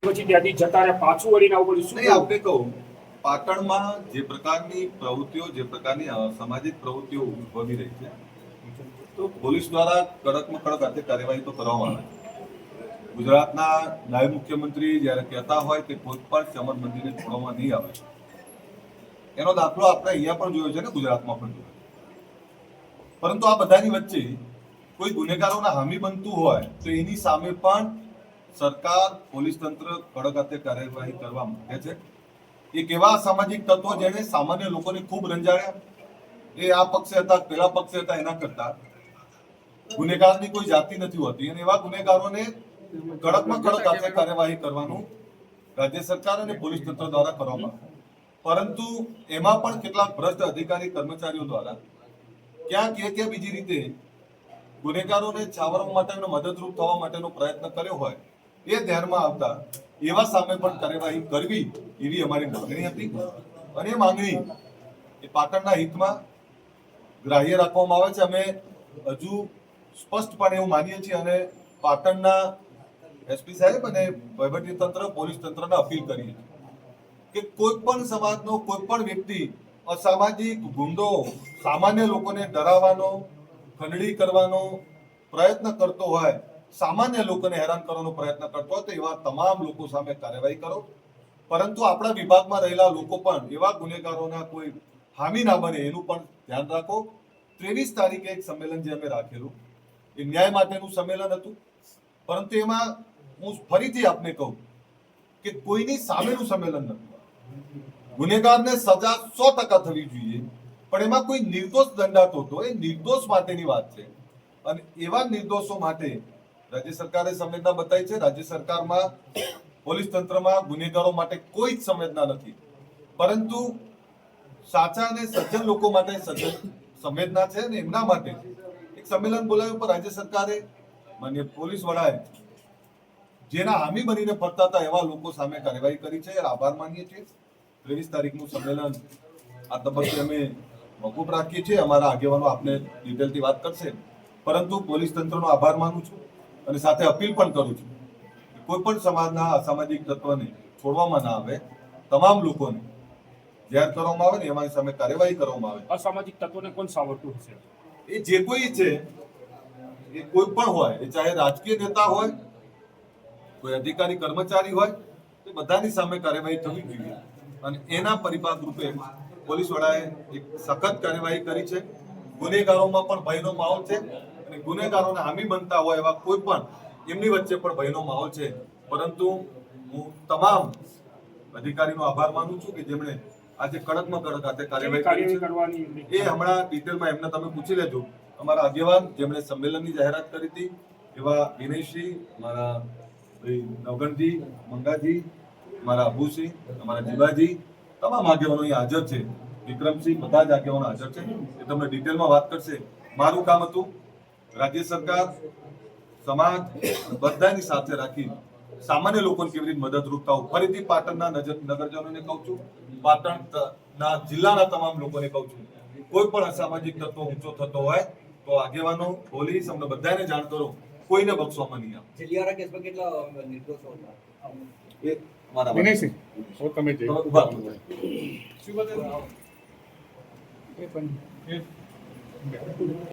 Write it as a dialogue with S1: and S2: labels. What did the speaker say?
S1: પછી ત્યાંથી જતા રહ્યા પાછું વળીને આવું બધું શું
S2: નહીં, આપણે કહું પાટણમાં જે પ્રકારની પ્રવૃત્તિઓ, જે પ્રકારની સામાજિક પ્રવૃત્તિઓ ઉદ્ભવી રહી છે, તો પોલીસ દ્વારા કડકમાં કડક હાથે કાર્યવાહી તો કરવામાં આવે છે. ગુજરાતના નાયબ મુખ્યમંત્રી જ્યારે કહેતા હોય કે કોઈ પણ સમર મંદિરને છોડવામાં નહીં આવે, એનો દાખલો આપણે અહીંયા પણ જોયો છે ને ગુજરાતમાં પણ જોયો. પરંતુ આ બધાની વચ્ચે કોઈ ગુનેગારોના હામી બનતું હોય તો એની સામે પણ સરકાર, પોલીસ તંત્ર કડક હાથે કાર્યવાહી કરવા માંગે છે. એક એવા સામાજિક તત્વો જેને સામાન્ય લોકોને ખૂબ રંજાડ્યા, એ આ પક્ષે હતા, પેલા પક્ષે હતા, એના કરતા ગુનેગારની કોઈ જાતિ નથી હોતી અને એવા ગુનેગારોને કડકમાં કડક હાથે કાર્યવાહી કરવાનું રાજ્ય સરકાર અને પોલીસ તંત્ર દ્વારા કરવામાં આવે. પરંતુ એમાં પણ કેટલાક ભ્રષ્ટ અધિકારી કર્મચારીઓ દ્વારા ક્યાંક એક કે બીજી રીતે ગુનેગારોને છાવરવા માટે અને મદદરૂપ થવા માટેનો પ્રયત્ન કર્યો હોય એ ધ્યાનમાં આવતા એવા સામે પણ કાર્યવાહી કરવી એવી અમારી માંગણી હતી. અને એ માંગણી એ પાટણના હિતમાં ગ્રાહ્ય રાખવામાં આવે છે. અમે હજુ સ્પષ્ટપણે એવું માનીએ છીએ અને પાટણના એસપી સાહેબ અને વહીવટી તંત્ર, પોલીસ તંત્રને અપીલ કરીએ કે કોઈ પણ સમાજનો કોઈ પણ વ્યક્તિ અસામાજિક ગુંડો સામાન્ય લોકોને ડરાવવાનો, ખંડણી કરવાનો પ્રયત્ન કરતો હોય, સામાન્ય લોકોને હેરાન કરવાનો પ્રયત્ન કરતો હોય તો એવા તમામ લોકો સામે કાર્યવાહી કરો. પરંતુ આપણા વિભાગમાં રહેલા લોકો પણ એવા ગુનેગારોના કોઈ હામી ના બને એનું પણ ધ્યાન રાખો. 23 તારીખે એક સંમેલન જે અમે રાખેલું એ ન્યાય માટેનું સંમેલન હતું, પરંતુ એમાં હું ફરીથી આપને કહું કે કોઈની સામેનું સંમેલન નથી. ગુનેગારને સજા 100% થવી જોઈએ, પણ એમાં કોઈ નિર્દોષ દંડાતો હતો, એ નિર્દોષ માટેની વાત છે. અને એવા નિર્દોષો માટે રાજ્ય સરકારે સંવેદના બતાવી છે. રાજ્ય સરકારમાં, પોલીસ તંત્રમાં ગુનેગારો માટે કોઈ જ સંવેદના નથી, પરંતુ સાચા અને સજ્જન લોકો માટે સંવેદના છે અને એમના માટે એક સંમેલન બોલાવ્યું. પર રાજ્ય સરકારે, માન્ય પોલીસ વડાએ જેના હામી બનીને ફરતા હતા એવા લોકો સામે કાર્યવાહી કરી છે. આભાર માનીએ છીએ. 23 તારીખનું સંમેલન આ તબક્કે અમે મોકૂફ રાખીએ છીએ. અમારા આગેવાનો આપને ડિટેલથી વાત કરશે, પરંતુ પોલીસ તંત્રનો આભાર માનું છું અને સાથે અપીલ પણ કરું છું કે કોઈ પણ સમાજના અસામાજિક તત્વને છોડવામાં ના આવે. તમામ લોકોને જાહેર કરવામાં આવે ને એમાં સામે કાર્યવાહી કરવામાં આવે.
S1: અસામાજિક તત્વોને કોણ સાવરતું હશે?
S2: એ જે કોઈ છે, એ કોઈ પણ હોય, એ ચાહે રાજકીય નેતા હોય, કોઈ અધિકારી કર્મચારી હોય, તે બધાની સામે કાર્યવાહી થવી જોઈએ. અને એના પરિપાક રૂપે પોલીસ વડાએ એક સખત કાર્યવાહી કરી છે. ગુનેગારોમાં પણ ભયનો માહોલ છે અને ગુનેગારોને હામી બનતા હોય એવા કોઈ પણ એમની વચ્ચે પણ ભયનો માહોલ છે. પરંતુ હું તમામ અધિકારીનો આભાર માનું છું કે જેમણે આજે કડકમાં કડક હાથે કાર્યવાહી કરવાની. એ હમણાં ડિટેલમાં એમને તમે પૂછી લેજો. અમારા આગેવાન જેમણે સંમેલનની જાહેરાત કરી હતી એવા વિનયસિંહ, મારા નવગણજી, મંગાજી, અમારા અબુસિંહ, અમારા જીવાજી, તમામ આગેવાનો અહીં હાજર છે. વિક્રમસિંહ, બધા જ આગેવાનો હાજર છે. એ તમને ડિટેલમાં વાત કરશે. મારું કામ હતું રાજ્ય સરકાર, સમાજ બધાની સાથે રાખી સામાન્ય લોકોને કેવી રીતે મદદરૂપ થવું. ફરીથી પાટણના નગરજનોને કહું છું, પાટણના જિલ્લાના તમામ લોકોને કહું છું, કોઈ પણ અસામાજિક તત્વો ઊંચો થતો હોય તો આગેવાનો, પોલીસ, અમને બધાને જાણ કરો. કોઈને બક્ષવામાં નહીં આવે.
S3: જલિયારા કેસમાં કેટલા નિર્દોષો હતા?
S2: એ અમારા
S1: વિનયસિંહ, તમે
S2: ઉભા થો.
S1: શું બતાવ્યું?